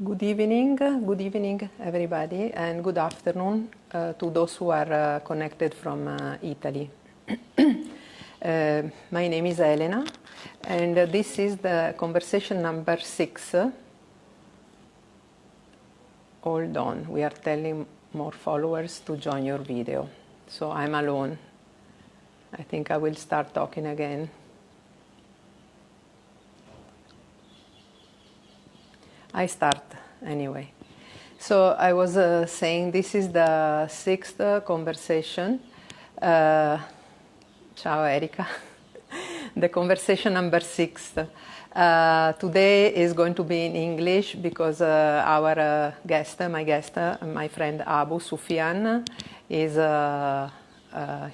Good evening, everybody, and good afternoon to those who are connected from Italy. My name is Elena, and this is the conversation number 6. Hold on, we are telling more followers to join your video. So I'm alone. I think I will start talking again. I start anyway. So I was saying this is the 6th conversation. Ciao Erika. The conversation number 6. Today is going to be in English because our guest, my friend Abu Sufiyan, is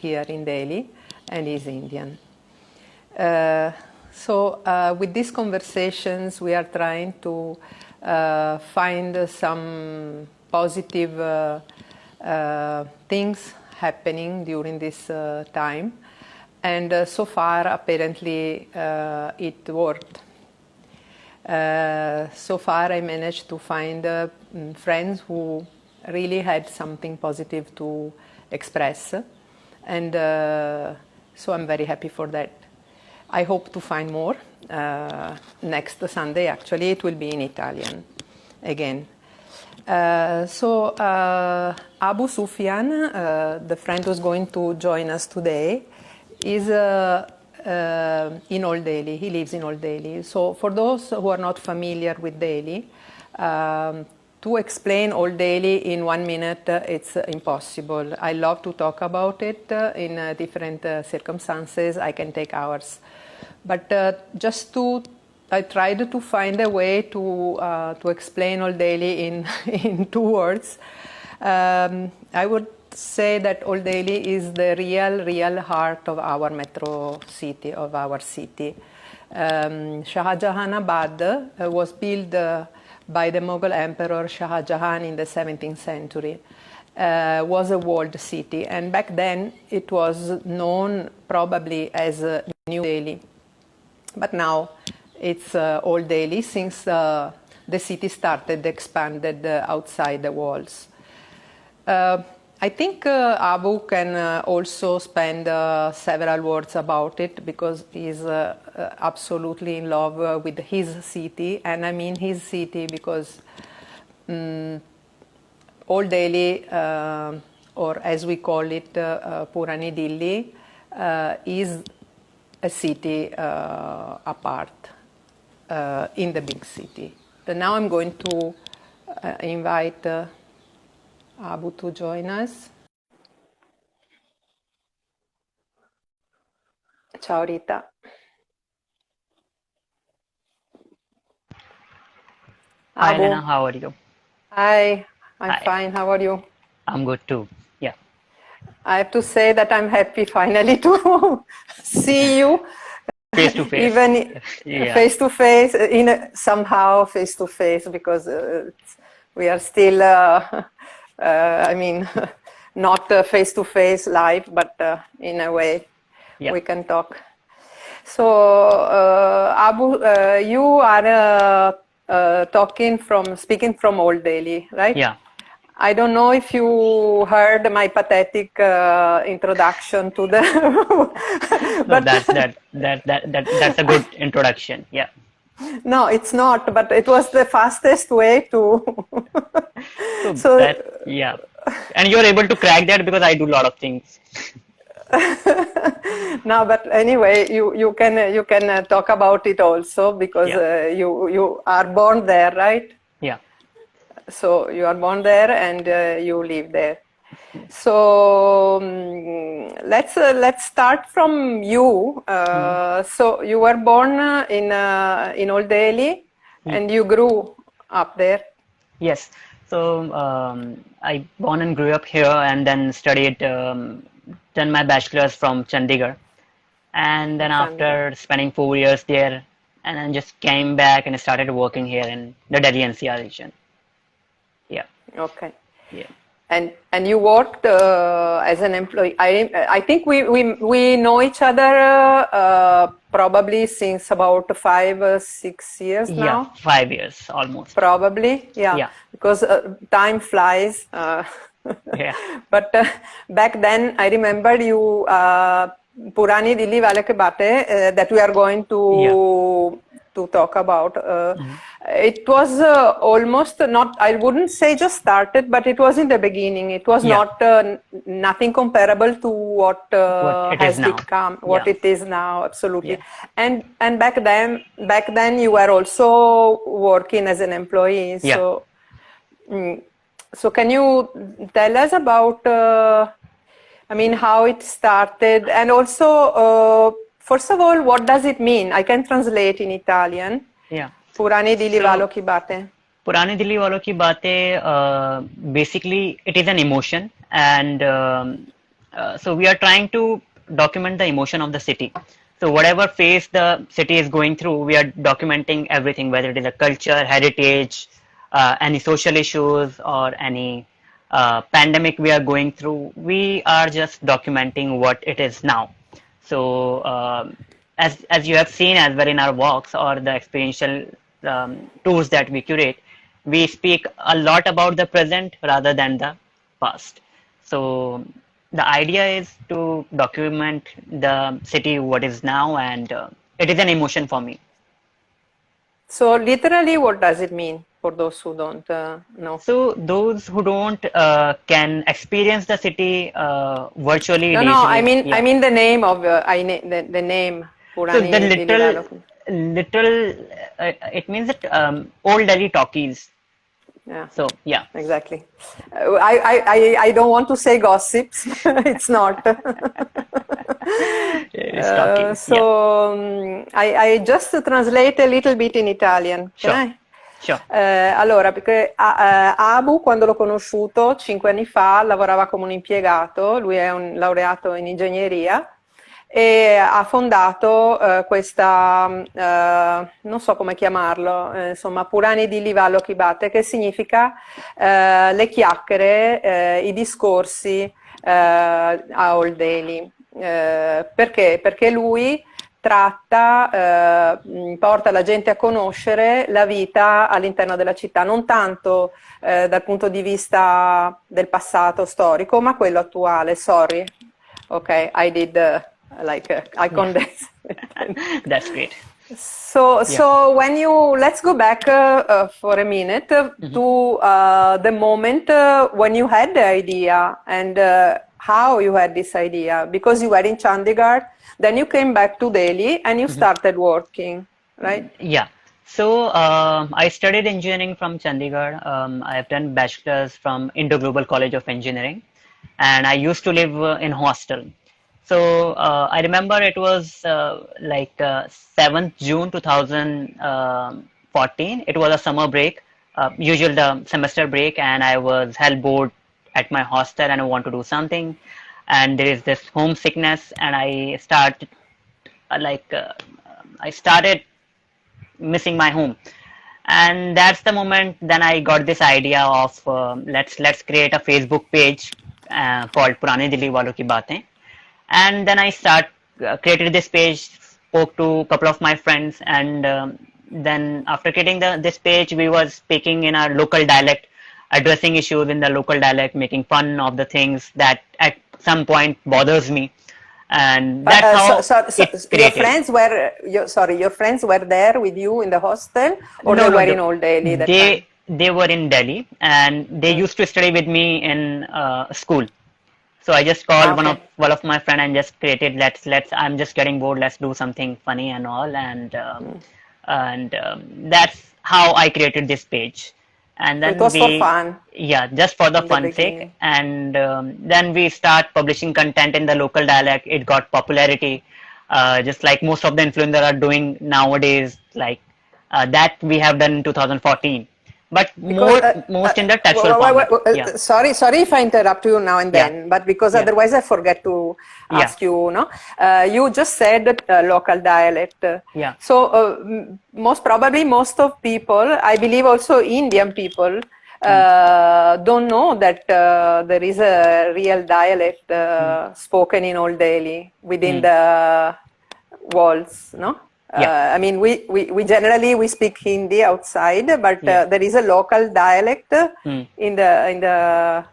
here in Delhi and is Indian. So with these conversations we are trying to find some positive things happening during this time, and so far apparently it worked. So far I managed to find friends who really had something positive to express, and so I'm very happy for that. I hope to find more next Sunday. Actually, it will be in Italian again. So Abu Sufiyan, the friend who's going to join us today, is in Old Delhi. He lives in Old Delhi. So for those who are not familiar with Delhi, to explain Old Delhi in 1 minute, it's impossible. I love to talk about it in different circumstances. I can take hours. But I tried to find a way to explain Old Delhi in 2 words. I would say that Old Delhi is the real heart of our metro city, of our city. Shah Jahanabad was built by the Mughal Emperor Shah Jahan in the 17th century. Was a walled city, and back then it was known probably as New Delhi. But now it's Old Delhi since the city started expanded outside the walls. I think Abu can also spend several words about it because he's absolutely in love with his city, and I mean his city because Old Delhi, or as we call it, Purani Dilli, is a city apart in the big city. But now I'm going to invite Abu to join us. Ciao Rita. Hi, Abu. Lena, how are you? Hi, I'm Hi. fine. How are you? I'm good too. Yeah. I have to say that I'm happy finally to see you. Face to face. Even Yeah. face to face, somehow face to face, because we are still, I mean, not face to face live, but in a way Yeah. we can talk. So, Abu, you are speaking from Old Delhi, right? Yeah. I don't know if you heard my pathetic introduction to the. No, that's a good introduction. Yeah. No, it's not, but it was the fastest way to. So yeah. And you're able to crack that because I do a lot of things. no, but anyway, you can talk about it also because you are born there, right? Yeah. So you are born there and you live there. So let's start from you. So you were born in Old Delhi, and you grew up there. Yes. So I born and grew up here, and then studied, done my bachelor's from Chandigarh, and then after spending 4 years there, and then just came back and started working here in the Delhi NCR region. Yeah. Okay. Yeah. and you worked as an employee. I think we know each other probably since about 5 6 years now. Yeah, 5 years almost. Probably, yeah. Yeah. Because time flies. Yeah. But back then, I remember you, Purani Dilli Walo that we are going to talk about. It was almost not, I wouldn't say just started, but it was in the beginning. It was not nothing comparable to what it has is now. become, what it is now. Absolutely. Yeah. And back then you were also working as an employee. Yeah. So can you tell us about, how it started, and also, first of all, what does it mean? I can translate in Italian. Yeah. Purani Dilli Walo ki baatein. Purani Dilli Walo ki baatein, basically it is an emotion, and so we are trying to document the emotion of the city. So whatever phase the city is going through, we are documenting everything, whether it is a culture, heritage, any social issues, or any pandemic we are going through. We are just documenting what it is now. So as you have seen as well in our walks or the experiential tours that we curate, we speak a lot about the present rather than the past. So the idea is to document the city what is now, and it is an emotion for me. So literally, what does it mean for those who don't know? So those who don't can experience the city virtually. No, I mean the name of the name Purani Dilli Walo. It means that old Delhi talkies. Yeah. So yeah. Exactly. I don't want to say gossips. It's not. I just translate a little bit in Italian. Sure. Sure. Allora, perché Abu, quando l'ho conosciuto 5 anni fa, lavorava come un impiegato, lui è un laureato in ingegneria e ha fondato questa, non so come chiamarlo, insomma, Purani Dilli Walo che significa le chiacchiere, i discorsi a Old Delhi. Perché? Perché lui porta la gente a conoscere la vita all'interno della città, non tanto dal punto di vista del passato storico, ma quello attuale. Sorry, ok, I did I condensed. That's great. So let's go back for a minute to the moment when you had the idea and how you had this idea, because you were in Chandigarh, then you came back to Delhi and you started working, right? Yeah. So I studied engineering from Chandigarh. I have done bachelor's from Indo-Global College of Engineering, and I used to live in hostel. So I remember it was 7th June 2014. It was a summer break, usual the semester break, and I was hell bored at my hostel and I want to do something. And there is this homesickness, and I started missing my home. And that's the moment then I got this idea of let's create a Facebook page called Purani Dilli Walo ki Baatein. And then I created this page, spoke to a couple of my friends, and then after creating this page, we were speaking in our local dialect, addressing issues in the local dialect, making fun of the things that at some point bothers me. And that's how your friends were your friends were there with you in the hostel, or they were in Old Delhi? They were in Delhi, and they used to study with me in school. So I just called one of my friend and just created let's I'm just getting bored, let's do something funny and all, and that's how I created this page. And then it was for fun. Yeah, just for the fun sake. And then we start publishing content in the local dialect. It got popularity, just like most of the influencers are doing nowadays. Like that we have done in 2014. But most in the textual format. Sorry if I interrupt you now and then, but because otherwise I forget to ask you. No, you just said local dialect. Yeah. So most probably most of people, I believe also Indian people, don't know that there is a real dialect spoken in Old Delhi within the walls, no? I mean, we generally we speak Hindi outside, but there is a local dialect in the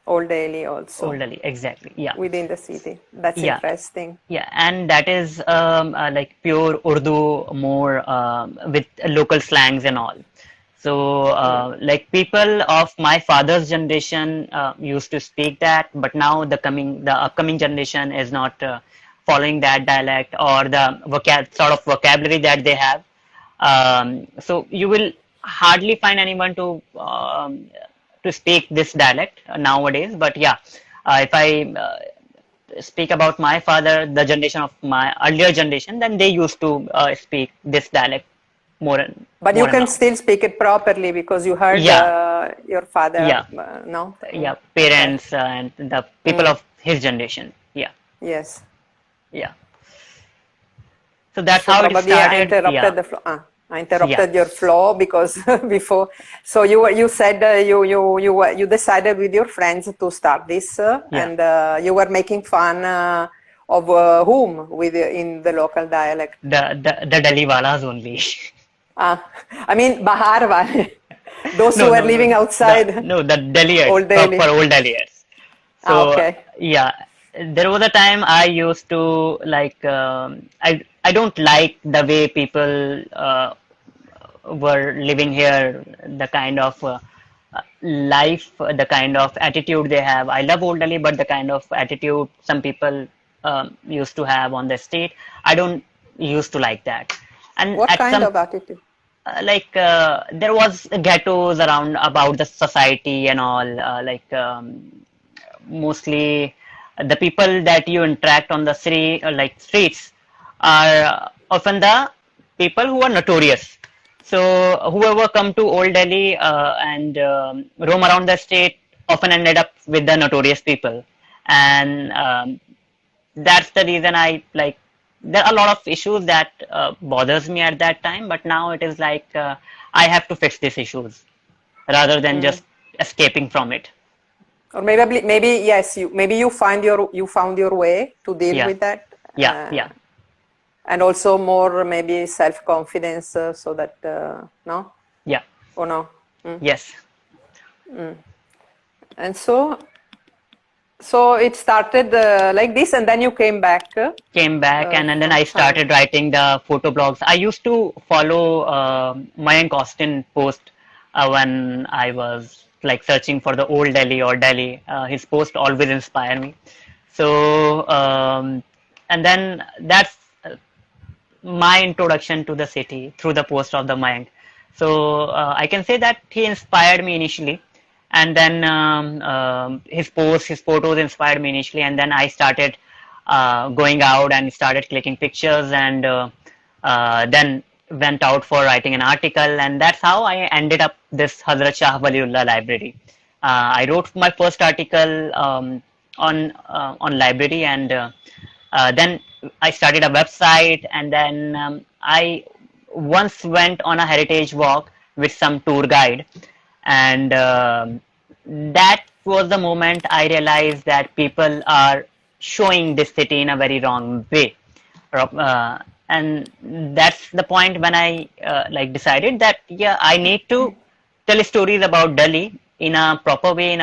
Old Delhi also. Old Delhi, exactly. Yeah. Within the city. That's interesting. Yeah, and that is like pure Urdu, more with local slangs and all. So, like people of my father's generation used to speak that, but now the upcoming generation is not following that dialect or the sort of vocabulary that they have. So you will hardly find anyone to speak this dialect nowadays. But yeah, if I speak about my father, the generation of my earlier generation, then they used to speak this dialect more. But you can still speak it properly because you heard your father, no? Yeah, parents and the people of his generation. Yeah. Yes. Yeah. So that's how it started. I interrupted your flow because before. So you said you decided with your friends to start this, and you were making fun of whom in the local dialect. The Delhi walas only. I mean Bahar wale, those who were living outside. The Delhiites, Old Delhi. proper Old Delhiites. So yeah, there was a time I used to like I don't like the way people were living here, the kind of life, the kind of attitude they have. I love Old Delhi, but the kind of attitude some people used to have on the street, I don't used to like that. And what kind of attitude? Like there was ghettos around about the society and all, mostly the people that you interact on the streets are often the people who are notorious. So whoever come to Old Delhi and roam around the street often ended up with the notorious people, and that's the reason I like. There are a lot of issues that bothers me at that time, but now it is like I have to fix these issues rather than just escaping from it. Or maybe yes, you found your way to deal with that. Yeah. And also more maybe self-confidence, so that no. Yeah. Or no. Yes. And so it started like this, and then you came back. And then I started writing the photo blogs. I used to follow Mayank Austin post when I was like searching for the Old Delhi or Delhi. His post always inspire me. So and then that's my introduction to the city through the post of the Mayank. So I can say that he inspired me initially. And then his photos inspired me initially, and then I started going out and started clicking pictures, and then went out for writing an article, and that's how I ended up this Hazrat Shah Waliullah library. I wrote my first article on library, and then I started a website, and then I once went on a heritage walk with some tour guide. And that was the moment I realized that people are showing this city in a very wrong way. And that's the point when I decided that I need to tell stories about Delhi in a proper way,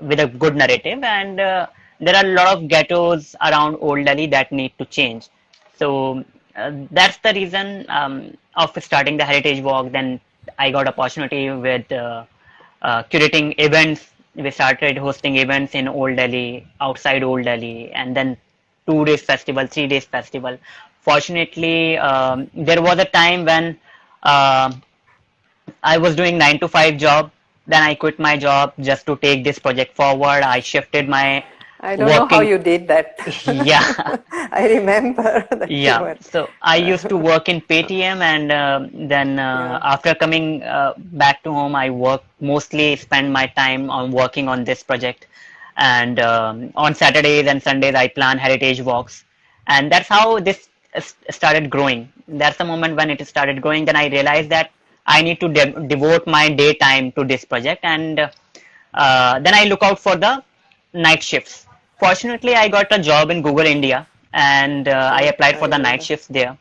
with a good narrative. And there are a lot of ghettos around Old Delhi that need to change. So that's the reason of starting the heritage walk. Then I got opportunity with curating events. We started hosting events in Old Delhi, outside Old Delhi, and then 2 days festival, 3 days festival. Fortunately, there was a time when I was doing 9 to 5 job. Then I quit my job just to take this project forward. I shifted my I don't know how you did that. Yeah. I remember that. Yeah. So I used to work in Paytm, and then after coming back to home, I mostly spend my time on working on this project. And on Saturdays and Sundays, I plan heritage walks. And that's how this started growing. That's the moment when it started growing. Then I realized that I need to devote my daytime to this project, and then I look out for the night shifts. Fortunately, I got a job in Google India, and I applied for I the night remember. shifts there.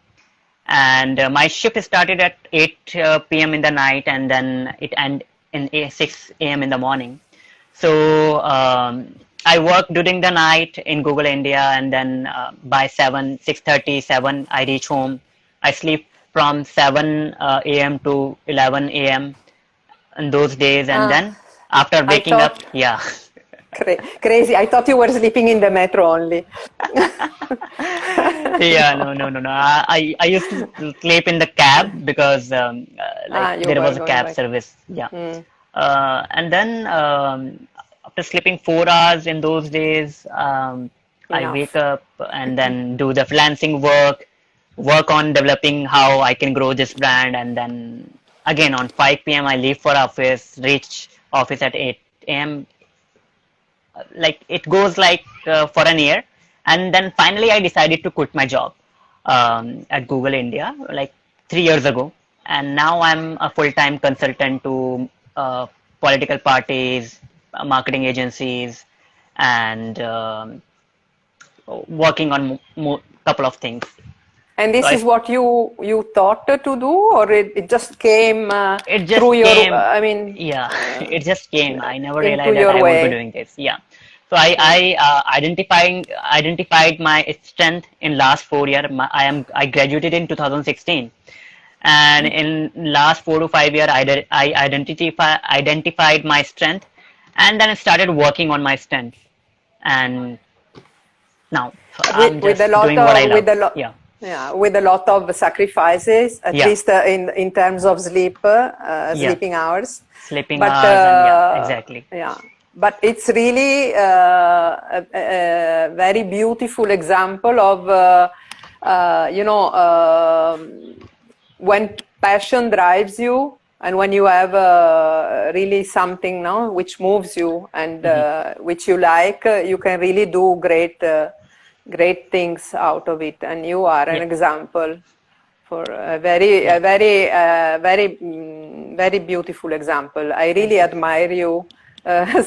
And my shift started at 8 p.m. in the night, and then it ended in 6 a.m. in the morning. So I work during the night in Google India, and then by 6:30, 7, I reach home. I sleep from 7 a.m. to 11 a.m. in those days, and Ah, then after I waking up, thought yeah. crazy. I thought you were sleeping in the metro only. Yeah, no. I used to sleep in the cab because like You there were was a going cab back. service. Yeah, Mm, and then after sleeping 4 hours in those days, I wake enough. up and then do the freelancing work on developing how I can grow this brand, and then again on 5 p.m. I leave for office, reach office at 8 a.m. Like it goes like for an year, and then finally I decided to quit my job at Google India like 3 years ago, and now I'm a full-time consultant to political parties, marketing agencies, and working on couple of things. And So this is what you thought to do, or it just came it through just your, came, I mean, yeah. It just came. I never into realized that your I would be way? doing this. Yeah. So I identified my strength in last 4 year. I graduated in 2016, and in last 4 to 5 year I identified my strength, and then I started working on my strength, and now I'm With a just lot doing what I of love. Yeah. yeah, with a lot of sacrifices, at Yeah. least in terms of Yeah. sleeping hours. Sleeping But hours, and yeah, exactly. yeah, but it's really a very beautiful example of when passion drives you, and when you have really something, no, which moves you, and which you like, you can really do great things out of it. And you are an Yeah. example for Yeah. very beautiful example. I really Thank you. admire you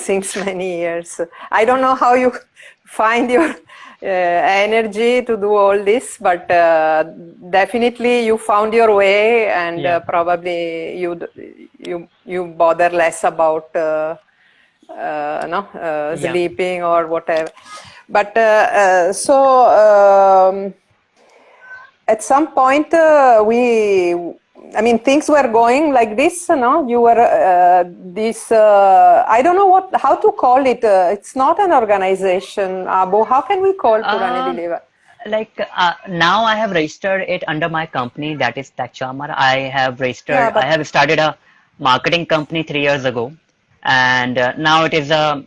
since many years. I don't know how you find your energy to do all this, but definitely you found your way, and Yeah. probably you bother less about no Yeah. sleeping or whatever. But at some point I mean, things were going like this, no? You were this I don't know how to call it. It's not an organization, Abu. How can we call Purani Uh, Dilli Walo? like now I have registered it under my company, that is Tachamar. Yeah, I but have started a marketing company 3 years ago, and now it is a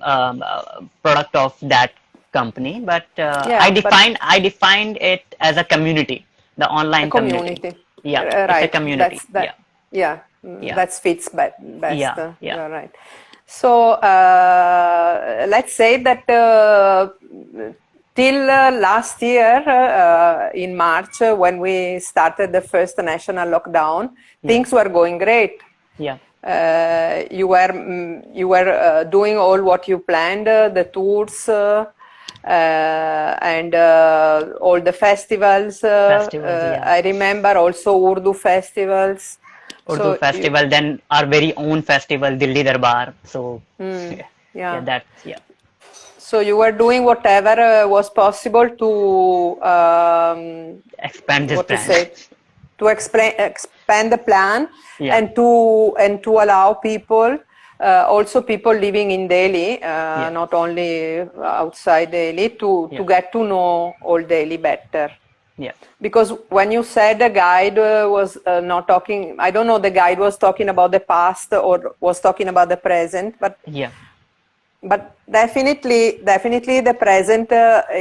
product of that company. But yeah, but I defined it as a community, the a online community. community. Yeah, it's a Right, community. Yeah, yeah, yeah, that fits best. yeah, yeah, You're right. So let's say that till last year in March, when we started the first national lockdown, yeah, things were going great. yeah, You were doing all what you planned, the tours, and all the festivals. festivals. Yeah. I remember also Urdu festivals. Urdu So festival, then our very own festival, Dilli Darbar. So, yeah, yeah. that's, yeah, So you were doing whatever was possible to expand this what to brand. say, to expand the plan, Yeah, and to allow people, also people living in Delhi, yeah, not only outside Delhi, to yeah, get to know Old Delhi better. yeah, Because when you said the guide was not talking, I don't know, the guide was talking about the past or was talking about the present, yeah, but definitely the present,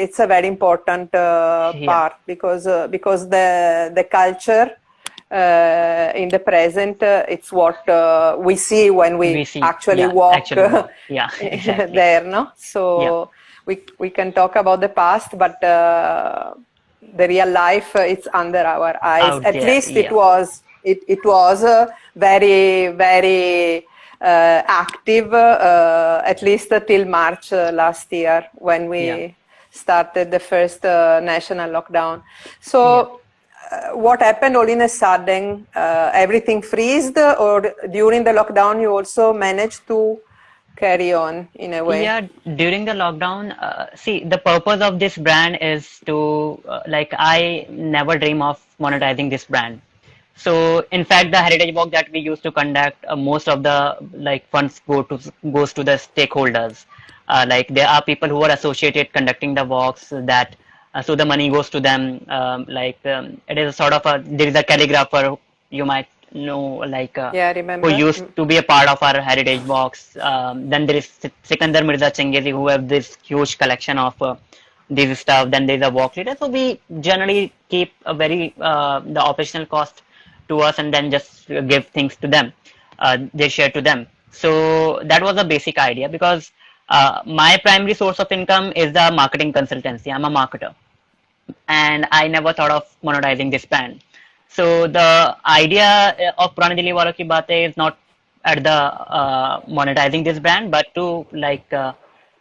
it's a very important yeah. part, because the culture in the present, it's what we see when We we see, actually yeah, walk actually walk. Yeah, exactly. there, no? Yeah, So we can talk about the past, but the real life, it's under our eyes. out At there. least Yeah, it was very active, at least till March last year when we started the first national lockdown. So what happened all in a sudden? Everything freezed, or during the lockdown you also managed to carry on in a way? Yeah, during the lockdown, see, the purpose of this brand is to, like, I never dream of monetizing this brand. So, in fact, the heritage walk that we used to conduct, most of the like funds goes to the stakeholders. Like, there are people who are associated conducting the walks that, so the money goes to them. It is a sort of there is a calligrapher you might know, like, Yeah, I who remember. used to be a part of our heritage walks. Then there is Sikandar Mirza Chengezi, who have this huge collection of these stuff. Then there is a walk leader. So we generally keep a very the operational cost to us, and then just give things to them. They share to them. So that was a basic idea, because my primary source of income is the marketing consultancy. I'm a marketer, and I never thought of monetizing this brand. So the idea of Purani Dilli Walo ki Baatein is not at the monetizing this brand, but to like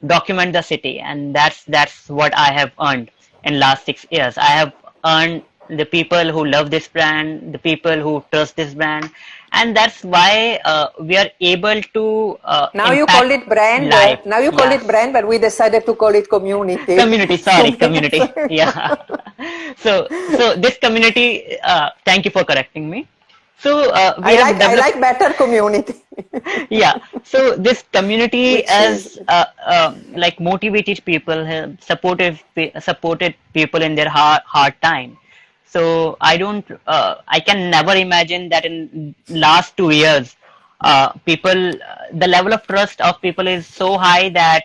document the city, and that's what I have earned in last 6 years. I have earned the people who love this brand, the people who trust this brand, and that's why we are able to Now you call it brand. life. Now you call it brand, but we decided to call it community. Community, sorry, community. Yeah. So this community. Thank you for correcting me. So we have I like better community. Yeah. So this community has like motivated people, have supported people in their hard time. So I can never imagine that in last 2 years, people, the level of trust of people is so high that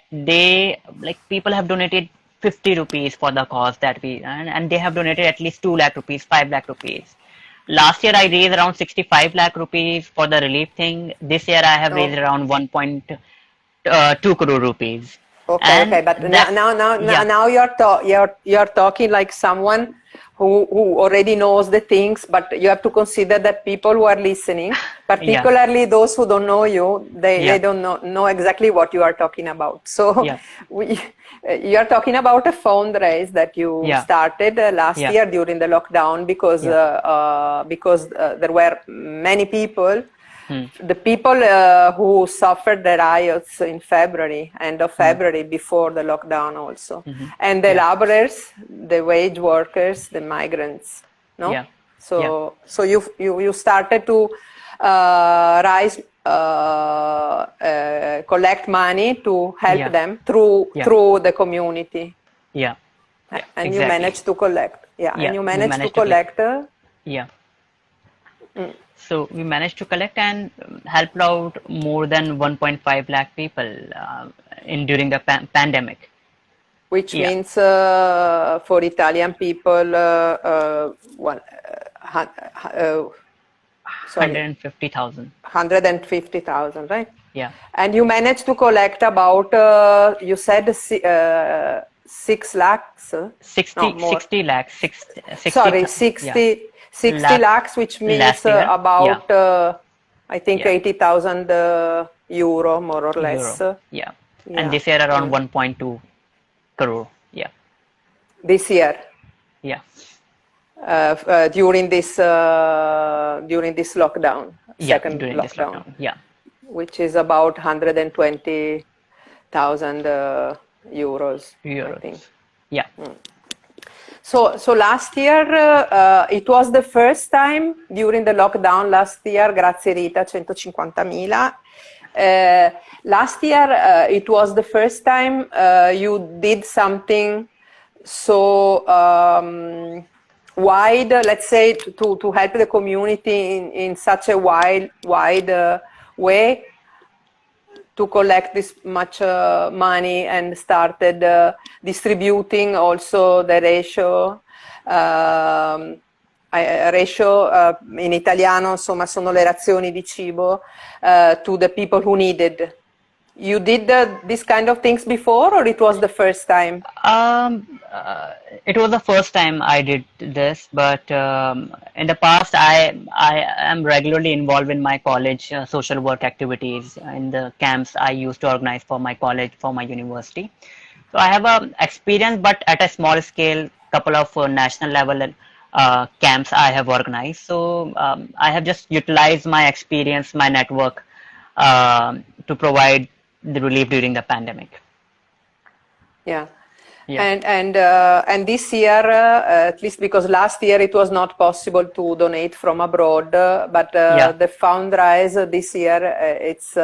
people have donated 50 rupees for the cause that and they have donated at least 2 lakh rupees, 5 lakh rupees. Last year I raised around 65 lakh rupees for the relief thing. This year I have raised around 1.2 crore rupees. Okay, but now you're talking like someone who already knows the things, but you have to consider that people who are listening, particularly those who don't know you, they don't know exactly what you are talking about. So you are talking about a fundraise that you started last year during the lockdown, because there were many people. The people who suffered the riots in February, end of February, before the lockdown also, and the laborers, the wage workers, the migrants, no? Yeah. So you started to collect money to help them through the community. Yeah. And exactly. you managed to collect. And you managed to collect. So we managed to collect and helped out more than 1.5 lakh people during the pandemic. Which means for Italian people, 150,000. 150,000, right? Yeah. And you managed to collect about, you said 6 lakhs? 60 lakhs. 60 lakhs, which means about, I think, 80,000 euro, more or less. Yeah. And this year around 1.2 crore. Yeah. This year? Yeah. During this lockdown, second during lockdown. This lockdown. Yeah. Which is about 120,000 euros, I think. Yeah. So last year, it was the first time during the lockdown last year, grazie Rita, 150.000. Last year, it was the first time you did something so wide, let's say, to help the community in such a wide way, to collect this much money, and started distributing also the ratio. Ratio in italiano, insomma, sono le razioni di cibo to the people who needed. You did this kind of things before, or it was the first time? It was the first time I did this, but in the past, I am regularly involved in my college social work activities in the camps I used to organize for my college, for my university. So I have a experience, but at a small scale, couple of national level camps I have organized. So I have just utilized my experience, my network, to provide the relief during the pandemic. Yeah. Yeah. And this year, at least because last year it was not possible to donate from abroad, but the fundraise this year it's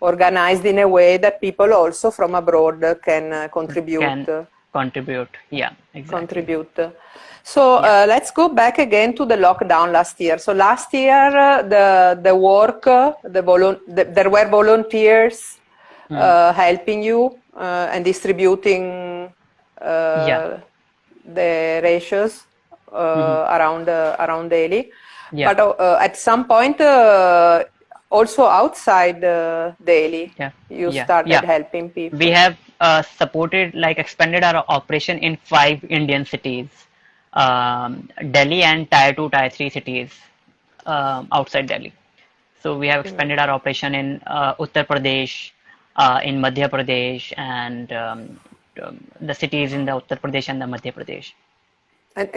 organized in a way that people also from abroad can contribute. Can contribute, yeah, exactly. Contribute. So let's go back again to the lockdown last year. So last year, the work, there were volunteers helping you and distributing the ratios around Delhi. But at some point, also outside Delhi, you started helping people. We have supported, like expanded our operation in 5 Indian cities, Delhi and Tier 2, Tier 3 cities outside Delhi. So we have expanded our operation in Uttar Pradesh, in Madhya Pradesh, and the cities in the Uttar Pradesh and the Madhya Pradesh. And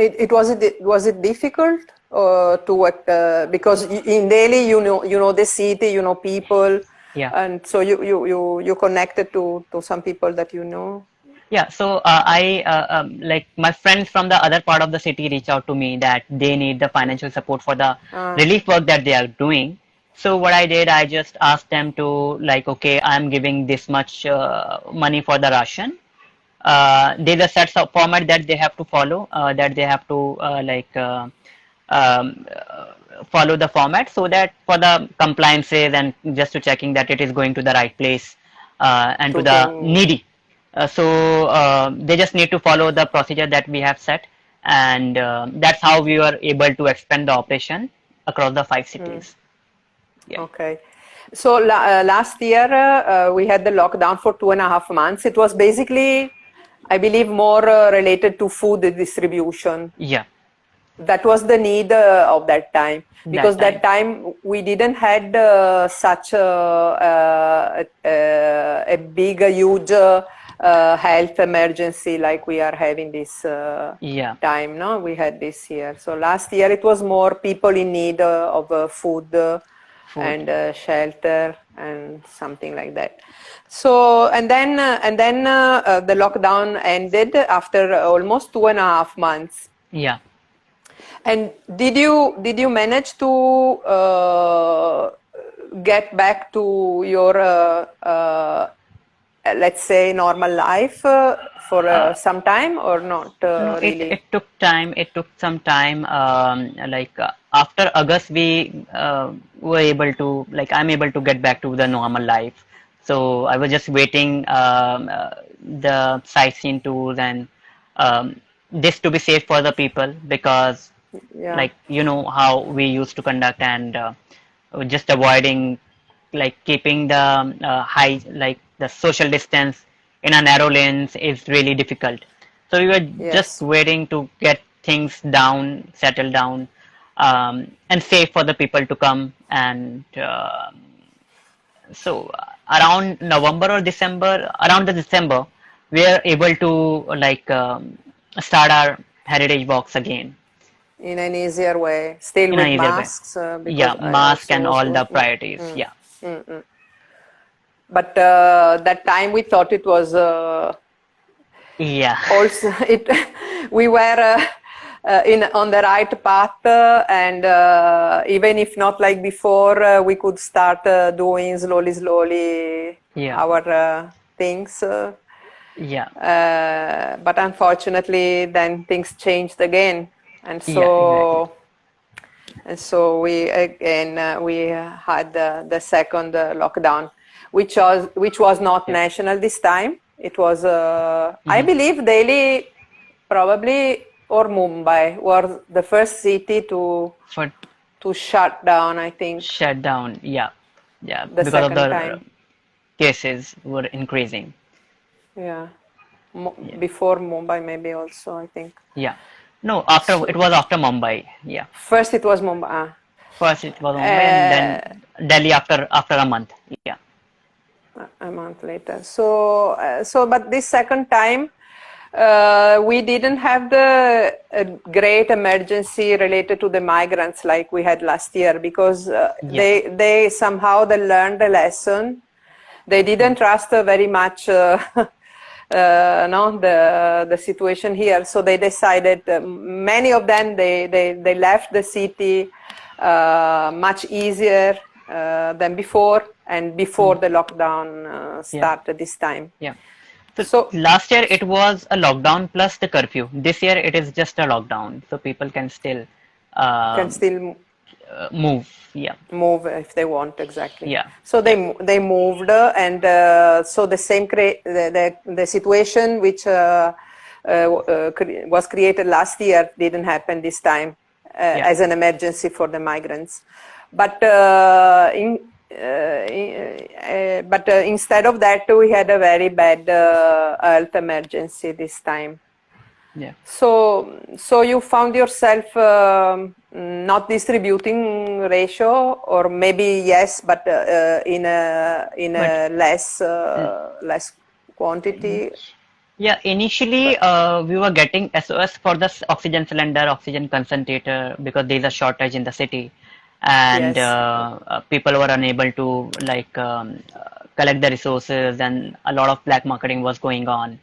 was it difficult to because in Delhi you know the city, you know people, and so you connected to some people that you know. Yeah, so like my friends from the other part of the city reach out to me that they need the financial support for the relief work that they are doing. So what I did, I just asked them to, like, okay, I'm giving this much money for the ration. There's a set of format that they have to follow, that they have to follow the format, so that for the compliances and just to checking that it is going to the right place and to the needy. So they just need to follow the procedure that we have set, and that's how we were able to expand the operation across the 5 cities. Yeah. Okay. So last year we had the lockdown for 2.5 months. It was basically, I believe, more related to food distribution. Yeah. That was the need of that time, because that time we didn't had such a big, huge health emergency like we are having this time. No, we had this year. So last year it was more people in need of food. And shelter and something like that. So and then the lockdown ended after almost 2.5 months. Yeah. And did you manage to get back to your let's say normal life for some time, or not really? It took time. It took some time. After August, we were able to, like, I'm able to get back to the normal life. So I was just waiting the sightseeing tours and this to be safe for the people, because like, you know how we used to conduct, and just avoiding, like, keeping the high, like the social distance in a narrow lanes is really difficult. So we were just waiting to get things down, settle down, and safe for the people to come. And so around November or December, around the December, we are able to, like, start our heritage walks again. In an easier way, still with masks. Mask and all the priorities. But that time we thought it was. Also, we were on the right path, and even if not like before, we could start doing slowly our things. But unfortunately, then things changed again. And so, we had the second lockdown, which was not national this time. It was, I believe, Delhi, probably, or Mumbai were the first city to shut down. I think shut down. The second time. cases were increasing. Yeah. Yeah. Before Mumbai, maybe also, I think. Yeah. No, after it was after Mumbai. Yeah. First it was Mumbai. First it was Mumbai and then Delhi after a month. Yeah. A month later. But this second time, we didn't have the great emergency related to the migrants like we had last year, because they somehow they learned the lesson. They didn't trust very much the situation here, so they decided, many of them they left the city much easier than before, and before the lockdown started this time. Yeah. So last year it was a lockdown plus the curfew. This year it is just a lockdown, so people can still move. Yeah. Move if they want, exactly. Yeah. So they moved, and so the same the situation which was created last year didn't happen this time as an emergency for the migrants, but instead of that we had a very bad health emergency this time. Yeah. So you found yourself not distributing ratio, or maybe yes, but in a less quantity. Yeah, initially we were getting SOS for the oxygen cylinder, oxygen concentrator, because there is a shortage in the city, and people were unable to collect the resources, and a lot of black marketing was going on.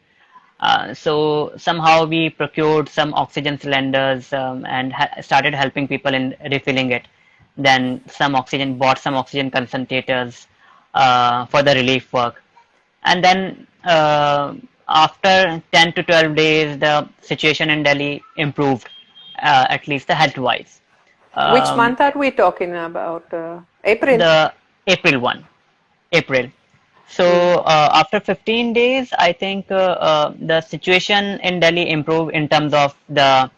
So somehow we procured some oxygen cylinders and started helping people in refilling it. Then bought some oxygen concentrators for the relief work. And then after 10 to 12 days, the situation in Delhi improved, at least the health-wise. Which month are we talking about? April? The April one. April. So after 15 days, I think the situation in Delhi improved in terms of the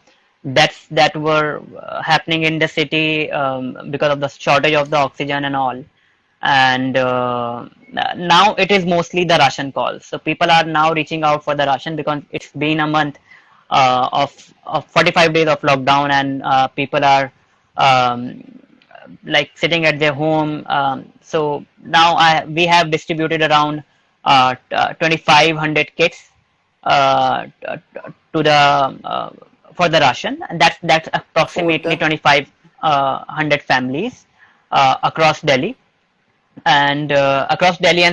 deaths that were happening in the city because of the shortage of the oxygen and all. And now it is mostly the ration calls. So people are now reaching out for the ration because it's been a month of 45 days of lockdown, and people are sitting at their home. So now we have distributed around 2,500 kits to the for the ration, and that's approximately 2,500 families across Delhi, and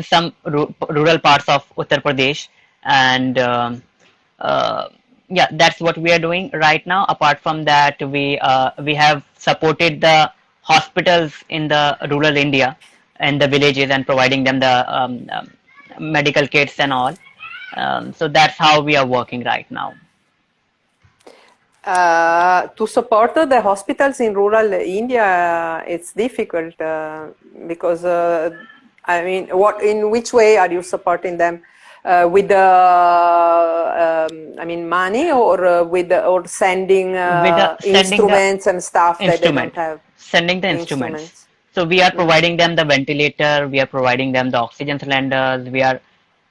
some rural parts of Uttar Pradesh, and that's what we are doing right now. Apart from that, we have supported the hospitals in the rural India and the villages, and providing them the medical kits and all. So that's how we are working right now. To support the hospitals in rural India, it's difficult because in which way are you supporting them? With money, or sending instruments and stuff that they don't have? Sending the instruments. So we are providing them the ventilator, we are providing them the oxygen cylinders, we are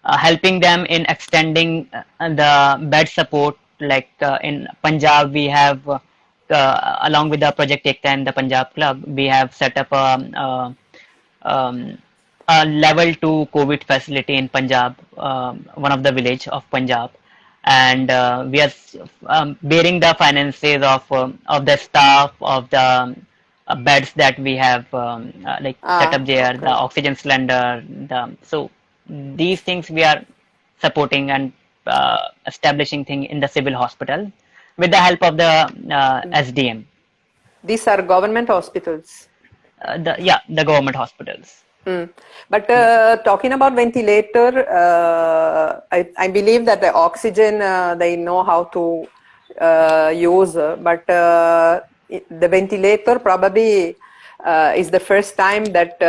helping them in extending the bed support. Like in Punjab, we have, along with the Project Ekta and the Punjab Club, we have set up a level 2 COVID facility in Punjab, one of the village of Punjab, and we are bearing the finances of the staff, of the beds that we have set up there, the oxygen cylinder. So these things we are supporting and establishing thing in the civil hospital with the help of the SDM. These are government hospitals? The government hospitals. But talking about ventilator, I believe that the oxygen they know how to use, but the ventilator probably is the first time that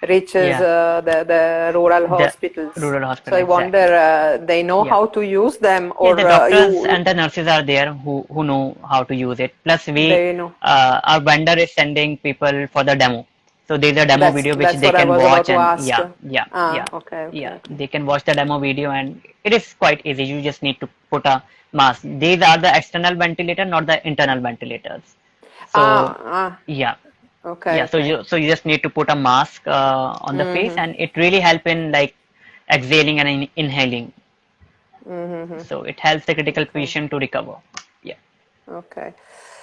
reaches the rural hospitals. So I wonder, they know how to use them, or the doctors and the nurses are there who know how to use it. Plus our vendor is sending people for the demo. So there's a demo video which That's they what I can was about watch, to and ask. yeah, they can watch the demo video, and it is quite easy. You just need to put a mask. These are the external ventilator, not the internal ventilators. So yeah, Okay. so you just need to put a mask on the face, and it really help in like exhaling and inhaling. So it helps the critical patient to recover. Yeah. Okay.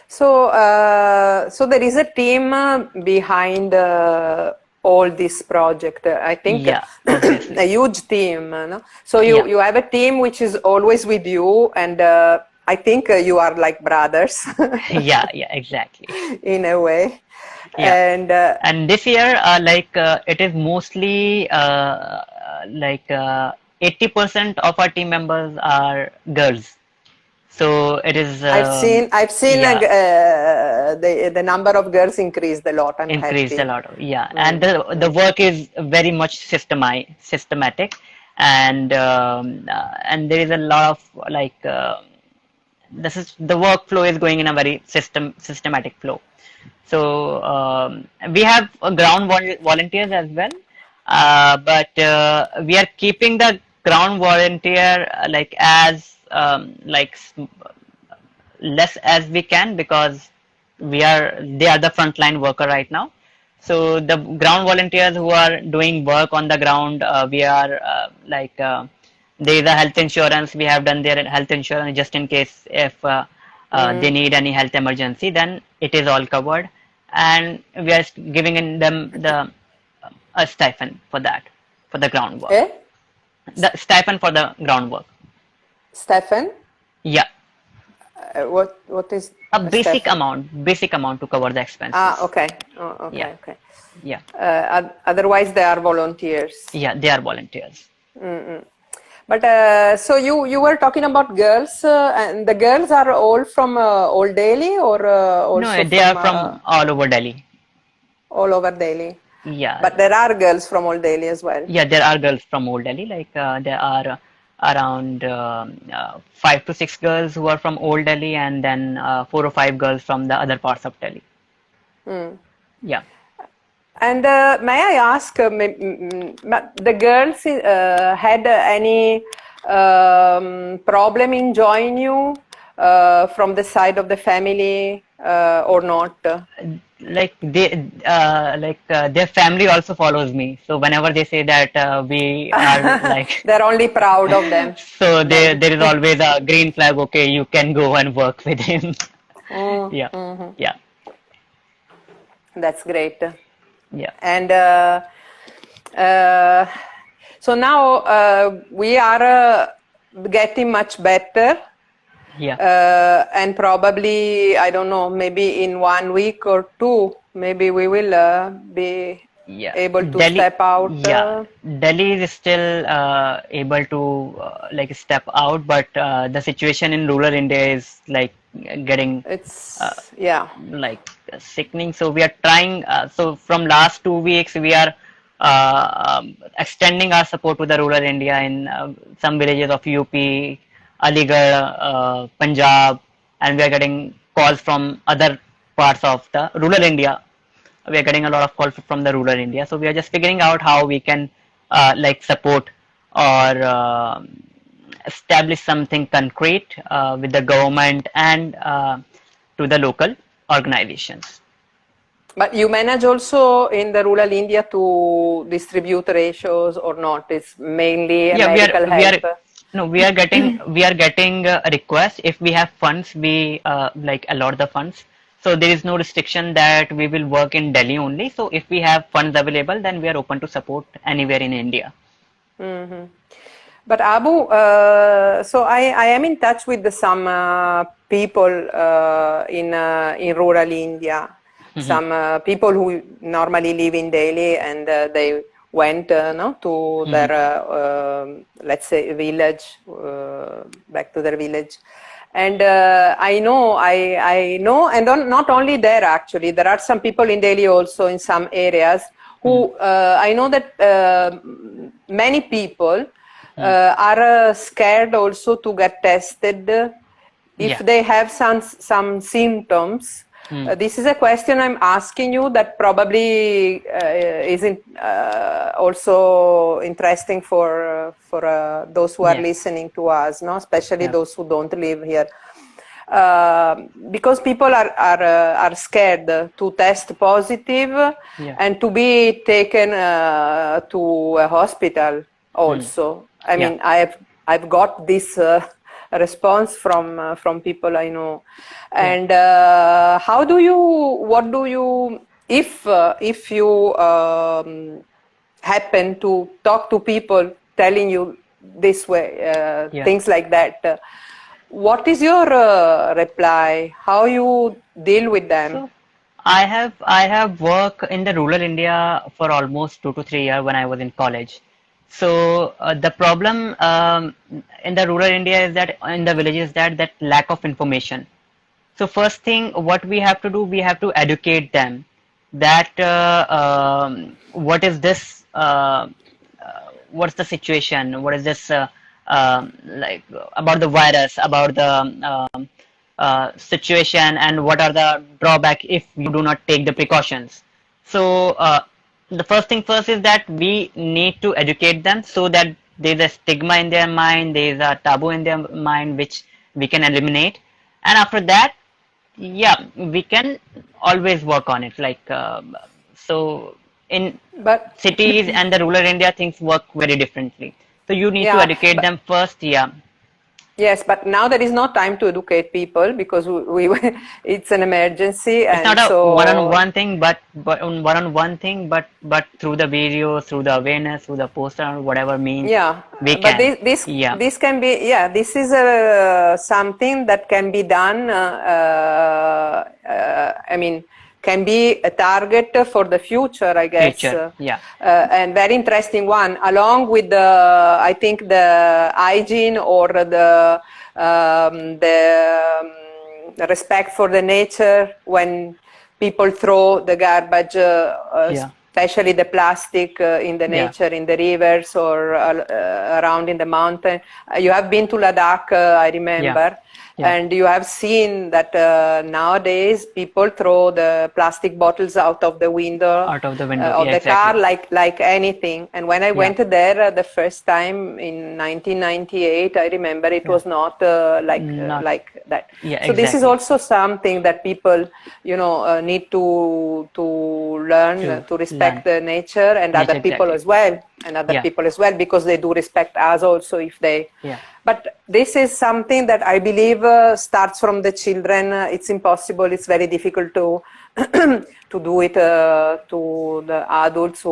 So, so there is a team behind all this project. I think Yeah, obviously. a huge team. No? So Yeah. you have a team which is always with you, and I think you are like brothers. Yeah, exactly. In a way. Yeah. And this year, it is mostly like 80% of our team members are girls. So it is I've seen yeah, the number of girls increased a lot. I'm increased a happy. lot. Yeah, and the work is very much systematic, and there is a lot of like this is the workflow is going in a very systematic flow. So we have ground volunteers as well, but we are keeping the ground volunteer like as less as we can, because they are the frontline worker right now. So the ground volunteers who are doing work on the ground, we are there is a health insurance. We have done their health insurance just in case if they need any health emergency, then it is all covered, and we are giving in them the a stipend for that, for the groundwork. Eh? The stipend for the groundwork. Stefan? Yeah. What is A basic Stefan? amount to cover the expenses. Okay. Oh, okay, Yeah. okay. Yeah. Otherwise, they are volunteers. Yeah, they are volunteers. But so you were talking about girls, and the girls are all from Old Delhi, or also No, they are from all over Delhi. all over Delhi. Yeah. But there are girls from Old Delhi as well. Yeah, there are girls from Old Delhi. Like there are around 5 to 6 girls who are from Old Delhi, and then 4 or 5 girls from the other parts of Delhi. Yeah. And may I ask, the girls had any problem in joining you from the side of the family or not? Like their family also follows me. So whenever they say that we are like, they're only proud of them. so there is always a green flag. Okay, you can go and work with him. Yeah. Yeah. That's great. Yeah. And so now we are getting much better. Yeah. And probably, I don't know, maybe in 1 week or two, maybe we will be able to step out. Yeah, Delhi is still able to like step out, but the situation in rural India is like getting like sickening. So we are trying. So from last 2 weeks, we are extending our support to the rural India in some villages of UP, Aligarh, Punjab, and we are getting calls from other parts of the rural India. We are getting a lot of calls from the rural India. So we are just figuring out how we can like support or establish something concrete with the government and to the local organizations. But you manage also in the rural India to distribute ratios or not? It's mainly medical help. We are getting a request. If we have funds, we like allot the funds. So there is no restriction that we will work in Delhi only. So if we have funds available, then we are open to support anywhere in India. But Abu, so I am in touch with some people in rural India. Some people who normally live in Delhi, and they went to their let's say village, back to their village. And I know, and not only there actually, there are some people in Delhi also in some areas who I know that many people are scared also to get tested if they have some symptoms. This is a question I'm asking you that probably isn't also interesting for those who are listening to us, no? Especially those who don't live here. Because people are scared to test positive and to be taken to a hospital also. I mean, I've got this response from people I know. And what do you, if you happen to talk to people telling you this way, things like that, what is your reply? How you deal with them? So I have worked in the rural India for almost 2 to 3 years when I was in college. So the problem in the rural India is that in the villages that lack of information. So first thing, what we have to do, we have to educate them that what is this, what's the situation, what is this like about the virus, about the situation, and what are the drawback if you do not take the precautions. So the first thing first is that we need to educate them so that there's a stigma in their mind, there's a taboo in their mind which we can eliminate, and after that, we can always work on it. Like so in cities and the rural India, things work very differently. So you need to educate them first. Yes, but now there is no time to educate people because we it's an emergency. It's not a one-on-one thing, but through the video, through the awareness, through the poster, whatever means. This can be this is something that can be done. I mean, can be a target for the future, I guess. And very interesting one, along with I think the hygiene or the respect for the nature when people throw the garbage, especially the plastic in the nature, in the rivers or around in the mountain. You have been to Ladakh, I remember. And you have seen that nowadays people throw the plastic bottles out of the window of the car like anything. And when I went there the first time in 1998, I remember it was not like that. So this is also something that people, need to learn to respect the nature and other people as well, because they do respect us also if they. But this is something that I believe starts from the children. It's impossible. It's very difficult to to do it to the adults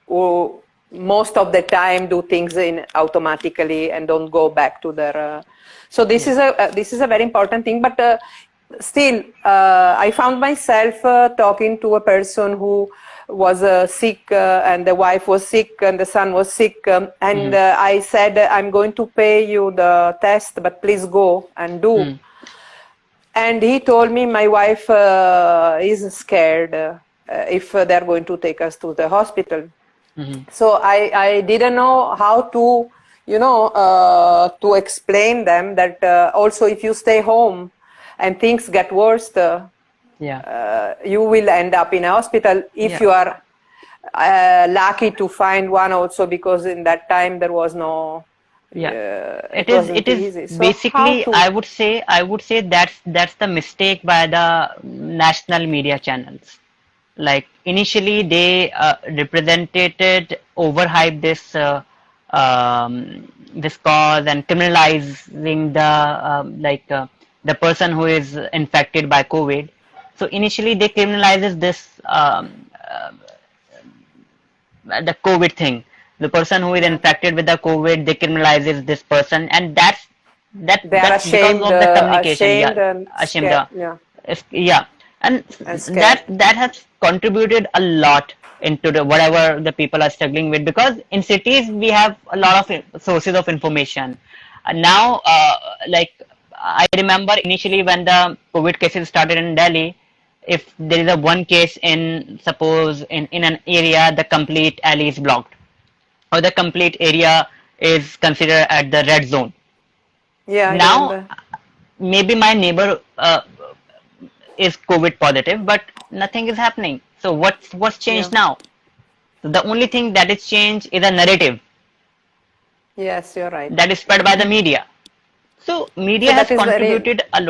who most of the time do things automatically and don't go back to their. So this is a very important thing. But still, I found myself talking to a person who was sick and the wife was sick and the son was sick and I said, I'm going to pay you the test, but please go and do. And he told me my wife is scared if they're going to take us to the hospital. So I didn't know how to, to explain them that also if you stay home and things get worse, you will end up in a hospital if you are lucky to find one also, because in that time there was no it is easy. So basically I would say that's the mistake by the national media channels. Like initially they represented overhype this this cause and criminalizing the person who is infected by COVID. So initially they criminalizes this the COVID thing. The person who is infected with the COVID, they criminalizes this person, and that's ashamed, because of the communication. And that has contributed a lot into the whatever the people are struggling with, because in cities we have a lot of sources of information. Now, like I remember initially when the COVID cases started in Delhi, if there is a one case in suppose in an area, the complete alley is blocked or the complete area is considered at the red zone. Now maybe my neighbor is COVID positive, but nothing is happening. So what's changed now? So the only thing that is changed is a narrative Yes, you're right. that is spread by the media. So So media has that is very, contributed a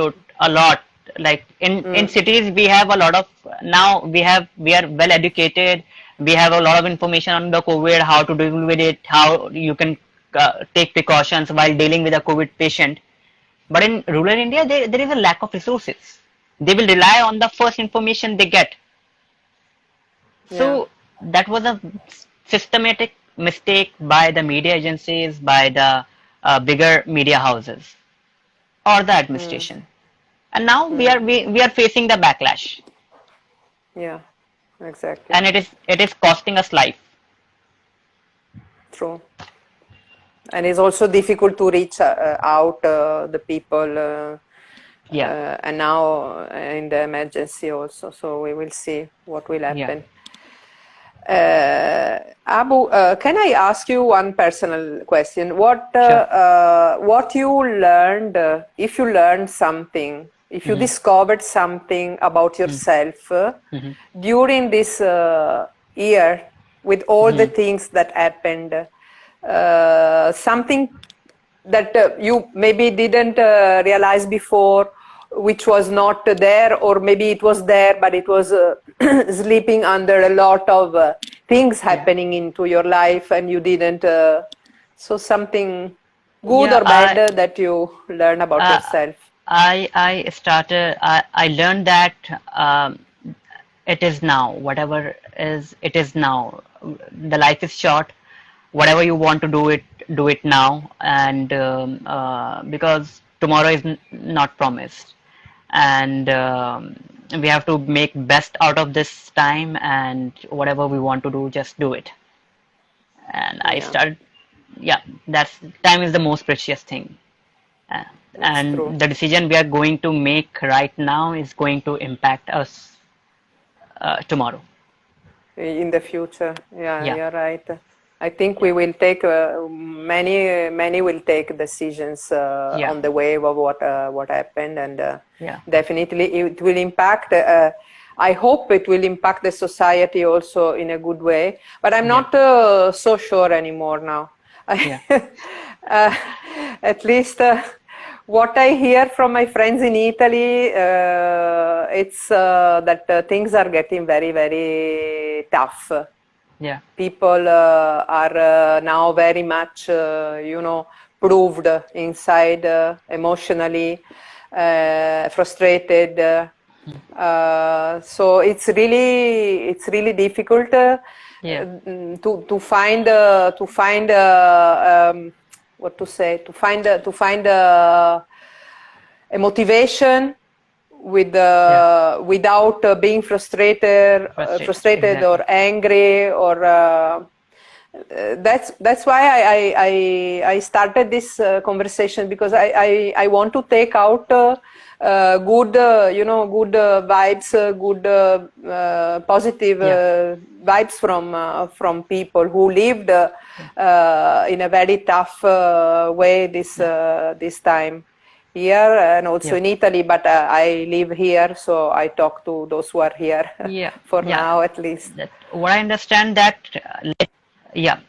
lot. Like in cities, we have a lot of now we are well educated. We have a lot of information on the COVID, how to deal with it, how you can take precautions while dealing with a COVID patient. But in rural India, there is a lack of resources. They will rely on the first information they get. yeah. So that was a systematic mistake by the media agencies, by the bigger media houses or the administration. And now we are facing the backlash, Yeah, exactly. and it is costing us life. True. And it's also difficult to reach out the people, Yeah, and now in the emergency also. So we will see what will yeah, happen. Abu, can I ask you one personal question? sure. What you learned, if you learned something, if you discovered something about yourself during this year, with all the things that happened, something that you maybe didn't realize before, which was not there, or maybe it was there but it was sleeping under a lot of things happening into your life and you didn't, so something good Yeah, or bad that you learn about uh, yourself. I learned that it is now. Whatever is, it is now. The life is short. Whatever you want to do it now, and because tomorrow is not promised, and we have to make best out of this time, and whatever we want to do, just do it. And I Yeah, started, yeah, that's time is the most precious thing. Uh, that's true. and the decision we are going to make right now is going to impact us tomorrow. In the future, yeah, Yeah, you're right. I think we yeah, will take many will take decisions yeah, on the wave of what happened, and yeah, definitely it will impact. I hope it will impact the society also in a good way, but I'm yeah, not so sure anymore now. yeah, uh, at least what I hear from my friends in Italy, it's that things are getting very, very tough. yeah, People are now very much, proved inside emotionally, frustrated. So it's really difficult yeah, to find what to say, to find a motivation yeah. without being frustrated, Frustrated, frustrated or exactly. angry, or that's why I started this conversation, because I want to take out good good vibes, good positive Yeah, vibes from people who lived yeah, in a very tough way yeah, this time here, and also yeah, in Italy, but I live here, so I talk to those who are here yeah, for yeah. now at least. That what I understand that, yeah,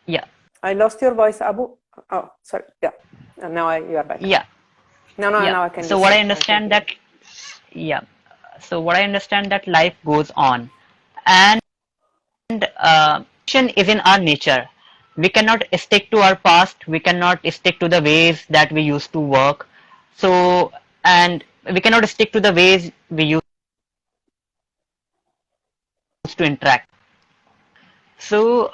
yeah, I lost your voice, Abu. Oh, sorry. Yeah. And now you are back. yeah, No, yeah. now I can So what I listen. I can understand hear. that, yeah. So what I understand that life goes on, and action is in our nature. We cannot stick to our past. We cannot stick to the ways that we used to work. So, and we cannot stick to the ways we used to interact. So,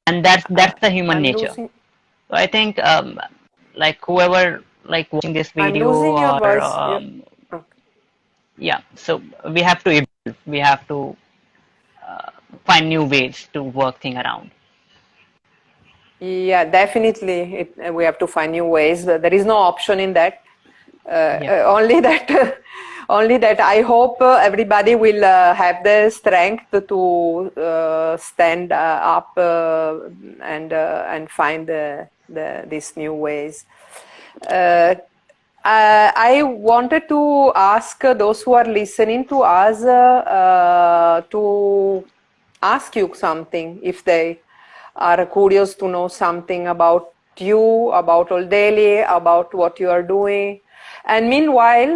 and that's the human I'm nature. losing. So I think, like whoever like watching this I'm video losing your or voice. Oh. yeah, so we have to evolve. We have to find new ways to work thing around. Yeah, definitely. We have to find new ways. There is no option in that. Yeah, Only that, only that. I hope everybody will have the strength to stand up and find these new ways. Uh, I wanted to ask those who are listening to us to ask you something if they are curious to know something about you, about Old Delhi, about what you are doing. And meanwhile,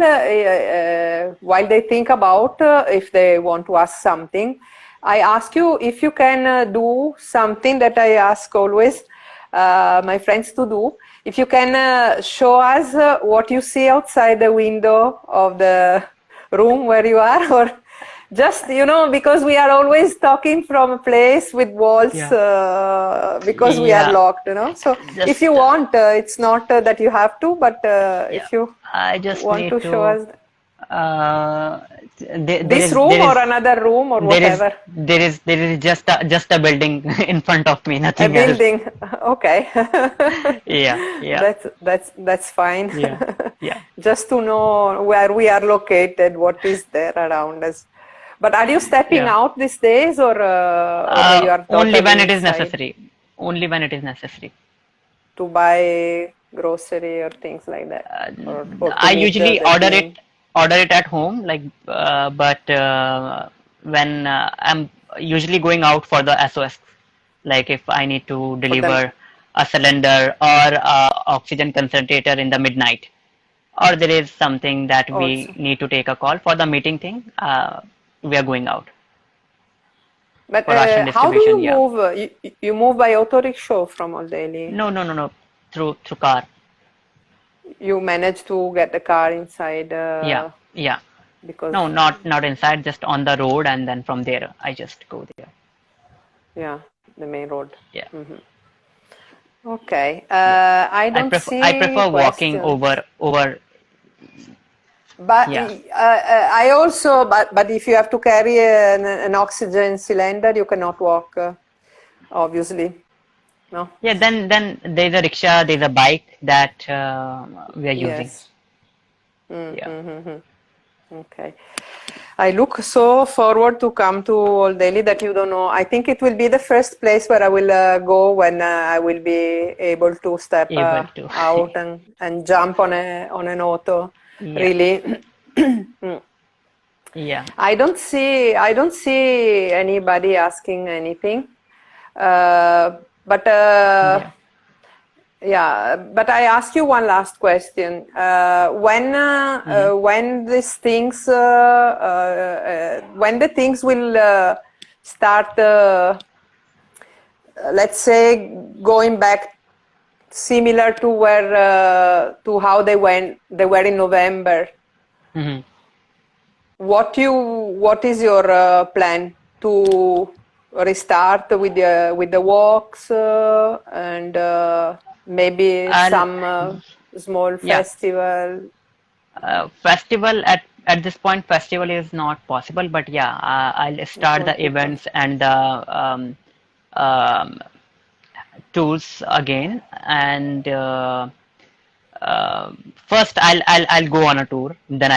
while they think about if they want to ask something, I ask you if you can do something that I ask always my friends to do. If you can show us what you see outside the window of the room where you are, or just, you know, because we are always talking from a place with walls because we are Yeah, locked, you know. So if just you want, it's not that you have to, but yeah. if you I just want need to show to. us There this is room or another room or whatever. there is just a building in front of me, A nothing else. building. Okay. Yeah, yeah, That's fine. yeah, yeah, Just to know where we are located, what is there around us. But are you stepping yeah. out these days, or you are Only when totally it is inside necessary. Only when it is necessary. to buy grocery or things like that, Uh, or to I meet usually the team? order it at home, like, but when I'm usually going out for the SOS, like if I need to For them deliver a cylinder or oxygen concentrator in the midnight, or there is something that we also. need to take a call for the meeting thing, we are going out But for ration how do distribution. you Yeah. move? You move by auto rickshaw from Old Delhi? No, no, no, no. Through car. You manage to get the car inside Yeah, yeah. because, No, not inside, just on the road, and then from there I just go there. yeah, the main road. Yeah, Okay. yeah. I don't I see prefer walking questions. over. But Yeah, I also, but if you have to carry an oxygen cylinder, you cannot walk, obviously. No? yeah. Then there's a rickshaw, there's a bike that we are using. Yes. Yeah, Okay. I look so forward to come to Old Delhi that you don't know. I think it will be the first place where I will go when I will be able to step able to. out and jump on an auto. Yeah, Really. yeah, I don't see anybody asking anything. But yeah. yeah, but I ask you one last question. Hmm. When these things when the things will start, let's say, going back similar to where to how they were in November. Hmm. What is your plan to restart with the walks and maybe I'll some small Yeah. festival? Festival at this point, festival is not possible, but yeah, I'll It start won't the be events possible. and the um, tools again. And first I'll go on a tour, then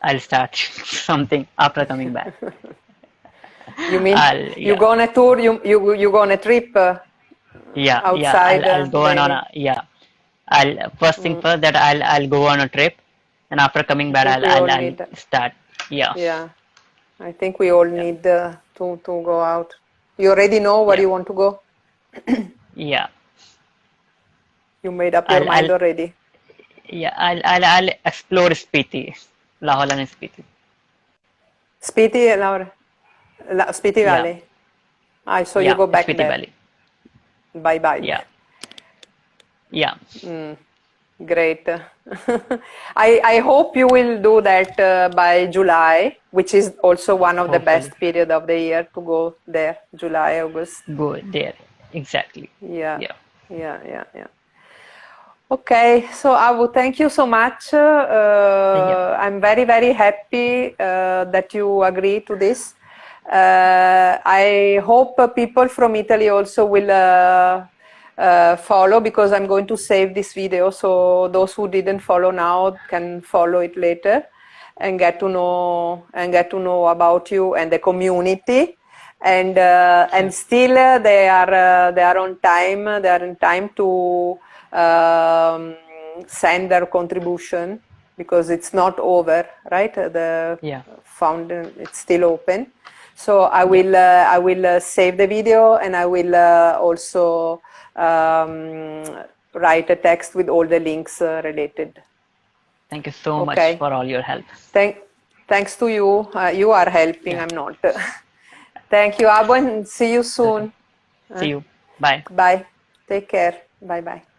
I'll start something after coming back. You mean I'll you Yeah, go on a tour? You go on a trip yeah, outside I'll go on Delhi? a yeah. I'll First thing first, that I'll go on a trip, and after coming I back think we all I'll need. start. Yeah, Yeah, I think we all yeah, need to go out. You already know where yeah, you want to go. yeah. You made up your I'll mind already. I'll explore Spiti, Lahore and Spiti. Spiti, Laura. Spiti Yeah, Valley. I saw you yeah, go back Spiti there Valley. by Yeah, bike. yeah, Great. I hope you will do that by July, which is also one of the hopefully best period of the year to go there. July, August. go there. Exactly. Yeah, Yeah, yeah. Okay, so Abu, thank you so much. yeah, I'm very happy that you agree to this. I hope people from Italy also will follow, because I'm going to save this video, so those who didn't follow now can follow it later and get to know about you and the community. And sure. still they are on time. They are in time to send their contribution, because it's not over, right? The fountain, it's still open. So I will save the video, and I will also write a text with all the links related. Thank you so much for all your help. Thanks to you. You are helping, I'm not. Thank you, Abu, and see you soon. See you. Bye. Bye. Take care. Bye-bye.